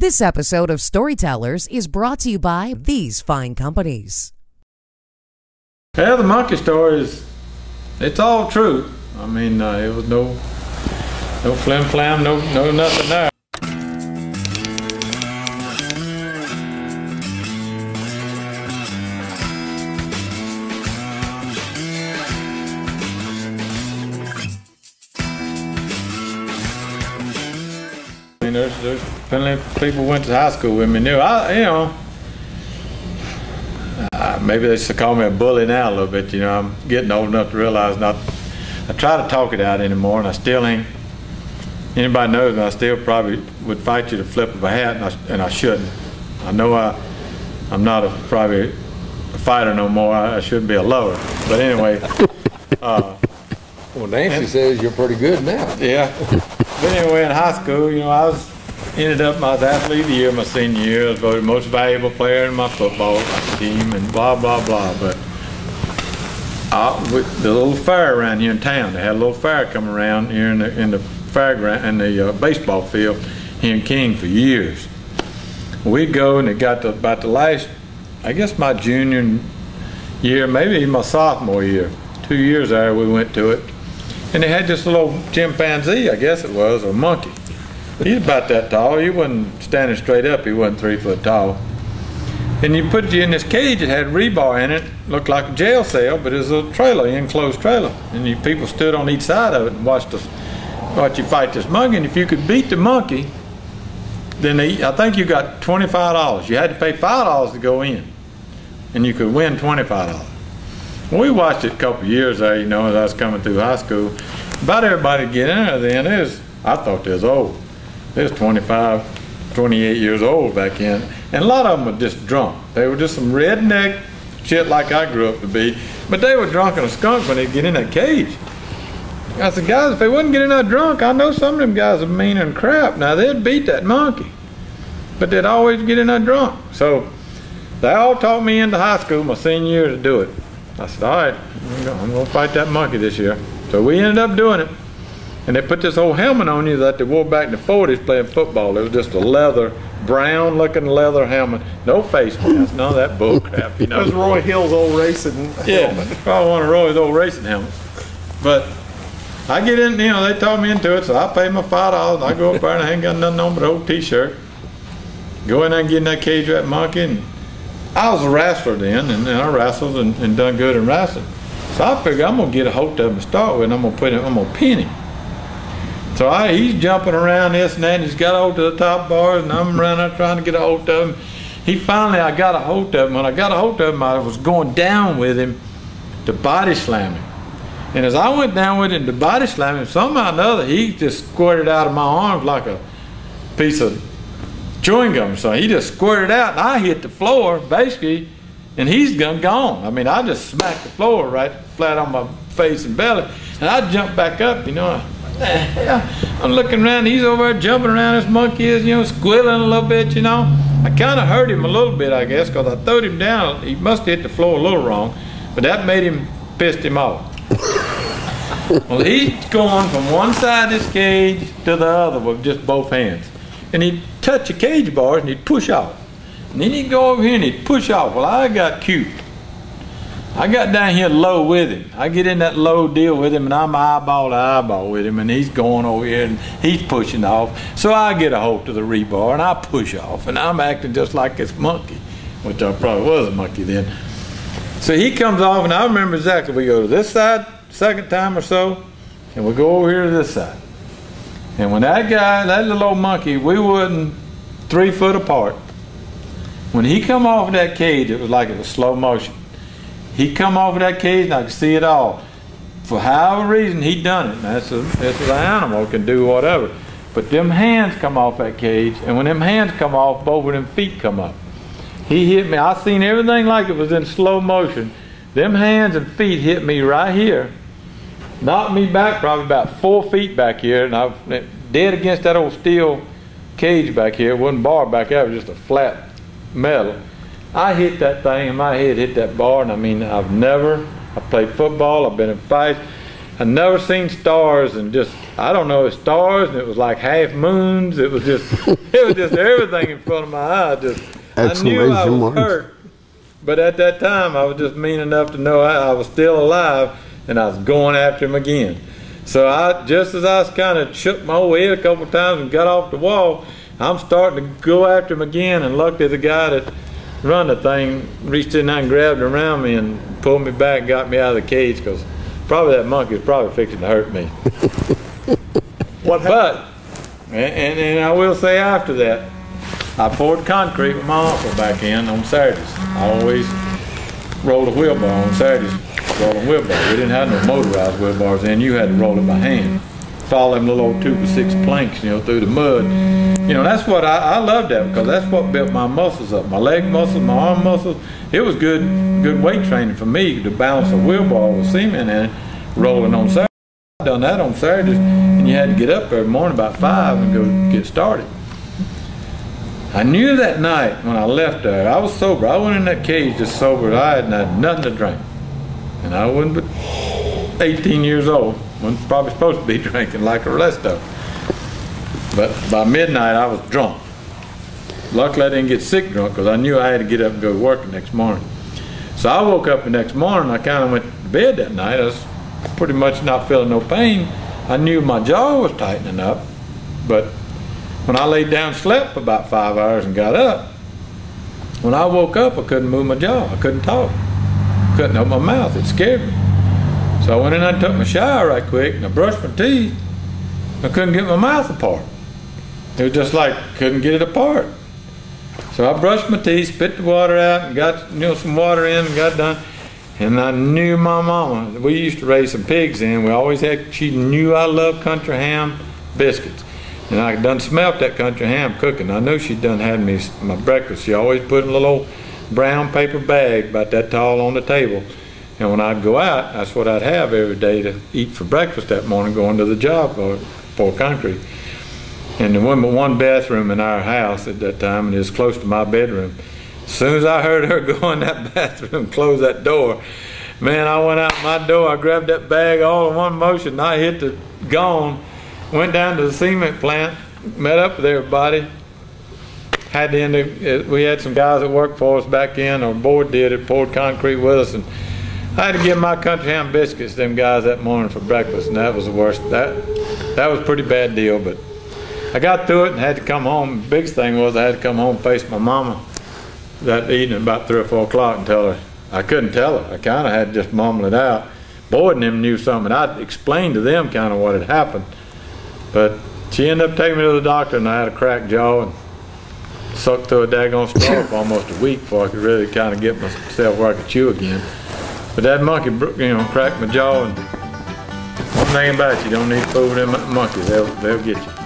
This episode of Storytellers is brought to you by these fine companies. Yeah, the monkey story it's all true. I mean, it was no flim-flam, no nothing there. I mean, there's plenty of people who went to high school with me knew. Maybe they should call me a bully now a little bit. You know, I'm getting old enough to realize I try to talk it out anymore, and I still ain't. Anybody knows me, I still probably would fight you to flip of a hat, and I shouldn't. I know I'm not probably a fighter no more. I shouldn't be a lover. But anyway. Well, Nancy says you're pretty good now. Yeah. But anyway, in high school, you know, I was athlete of the year my senior year. I was voted most valuable player in my football team, and blah blah blah. But with the little fair around here in town, they had a little fair come around here in the fairground in the baseball field here in King for years. We'd go, and it got to about the last, I guess my junior year, maybe even my sophomore year. 2 years there, we went to it. And they had this little chimpanzee, I guess it was, or monkey. He's about that tall. He wasn't standing straight up. He wasn't 3 foot tall. And you put you in this cage. It had rebar in it. Looked like a jail cell, but it was a trailer, enclosed trailer. And people stood on each side of it and watched you fight this monkey. And if you could beat the monkey, then I think you got $25. You had to pay $5 to go in, and you could win $25. We watched it a couple of years there, you know, as I was coming through high school. About everybody get in there then, I thought they was old. They was 25, 28 years old back then. And a lot of them were just drunk. They were just some redneck shit like I grew up to be. But they were drunk and a skunk when they get in that cage. I said, guys, if they wouldn't get in there drunk, I know some of them guys are mean and crap. Now, they'd beat that monkey. But they'd always get in there drunk. So they all talked me into high school my senior year to do it. I said, all right, I'm going to fight that monkey this year. So we ended up doing it. And they put this old helmet on you that they wore back in the 40s playing football. It was just a leather, brown-looking leather helmet. No face mask, none of that bull crap. You know? It was Roy Hill's old racing helmet. Yeah, probably one of Roy's old racing helmets. But I get in, you know, they talked me into it, so I pay my $5. I go up there and I ain't got nothing on but an old T-shirt. Go in there and get in that cage with that monkey. And I was a wrestler then, and I wrestled and done good in wrestling. So I figured I'm gonna get a hold of him to start with, and I'm gonna pin him. So he's jumping around this and that, and he's got a hold of the top bars, and I'm around there trying to get a hold of him. I got a hold of him. When I got a hold of him, I was going down with him to body slam him. And as I went down with him to body slam him, somehow or another, he just squirted out of my arms like a piece of chewing gum. So he just squirted out, and I hit the floor basically, and he's gone. I mean, I just smacked the floor right flat on my face and belly, and I jumped back up, you know. I'm looking around, he's over there jumping around, this monkey is, you know, squealing a little bit, you know. I kind of hurt him a little bit, I guess, because I throwed him down. He must have hit the floor a little wrong, but that pissed him off. Well, he's going from one side of this cage to the other with just both hands. And he'd touch the cage bars and he'd push off. And then he'd go over here and he'd push off. Well, I got cute. I got down here low with him. I get in that low deal with him, and I'm eyeball to eyeball with him, and he's going over here and he's pushing off. So I get a hold of the rebar and I push off, and I'm acting just like this monkey, which I probably was a monkey then. So he comes off, and I remember exactly. We go to this side, second time or so, and we go over here to this side. And when that little old monkey, we wasn't 3 foot apart. When he come off of that cage, it was like it was slow motion. He come off of that cage, and I could see it all. For however reason, he done it. That's an animal, can do whatever. But them hands come off that cage, and when them hands come off, both of them feet come up. He hit me. I seen everything like it was in slow motion. Them hands and feet hit me right here. Knocked me back probably about 4 feet back here, and I was dead against that old steel cage back here. It wasn't bar back there, it was just a flat metal. I hit that thing, and my head hit that bar, and I mean, I played football, I've been in fights. I'd never seen stars, and just, I don't know, stars, and it was like half moons. It was just everything in front of my eyes. I knew I was hurt, but at that time I was just mean enough to know I was still alive, and I was going after him again. So just as I was kind of shook my old head a couple times and got off the wall, I'm starting to go after him again, and luckily the guy that run the thing reached in there and grabbed around me and pulled me back and got me out of the cage, because probably that monkey was probably fixing to hurt me. And I will say after that, I poured concrete with my uncle back in on Saturdays. I always rolled a wheelbar on Saturdays, rolling wheelbar. We didn't have no motorized wheelbars then. You had to roll it by hand. Follow them little old 2x6 planks, through the mud. That's what I loved that, because that's what built my muscles up. My leg muscles, my arm muscles. It was good weight training for me to balance a wheelbar with cement in it, rolling on Saturdays. I done that on Saturdays, and you had to get up every morning about 5 and go get started. I knew that night when I left there, I was sober. I went in that cage just sober. I hadn't had nothing to drink. And I wasn't but 18 years old. Wasn't probably supposed to be drinking like the rest of them. But by midnight, I was drunk. Luckily, I didn't get sick drunk, because I knew I had to get up and go to work the next morning. So I woke up the next morning. I kind of went to bed that night. I was pretty much not feeling no pain. I knew my jaw was tightening up, but when I laid down and slept for about 5 hours and got up, when I woke up, I couldn't move my jaw. I couldn't talk. Couldn't open my mouth. It scared me. So I went in and took my shower right quick, and I brushed my teeth. I couldn't get my mouth apart. It was just like, couldn't get it apart. So I brushed my teeth, spit the water out, and got some water in, and got done. And I knew my mama. We used to raise some pigs in. We always had. She knew I loved country ham biscuits, and I done smelt that country ham cooking. I knew she'd done had me my breakfast. She always put in a little old brown paper bag about that tall on the table. And when I'd go out, that's what I'd have every day to eat for breakfast that morning, going to the job or pour concrete. And there wasn't but one bathroom in our house at that time, and it was close to my bedroom. As soon as I heard her go in that bathroom, close that door, man, I went out my door, I grabbed that bag all in one motion, and I hit the gone, went down to the cement plant, met up with everybody. We had some guys that worked for us back then, our board did it, poured concrete with us, and I had to give my country ham biscuits to them guys that morning for breakfast, and that was the worst. That was a pretty bad deal, but I got through it and had to come home. The biggest thing was I had to come home and face my mama that evening about 3 or 4 o'clock and tell her. I couldn't tell her. I kind of had to just mumble it out. Boyd and them knew something. I'd explained to them kind of what had happened, but she ended up taking me to the doctor, and I had a cracked jaw and sucked through a daggone straw for almost a week before I could really kind of get myself where I could chew again. But that monkey, cracked my jaw, and one thing about it, you don't need to fool with them monkeys. They'll get you.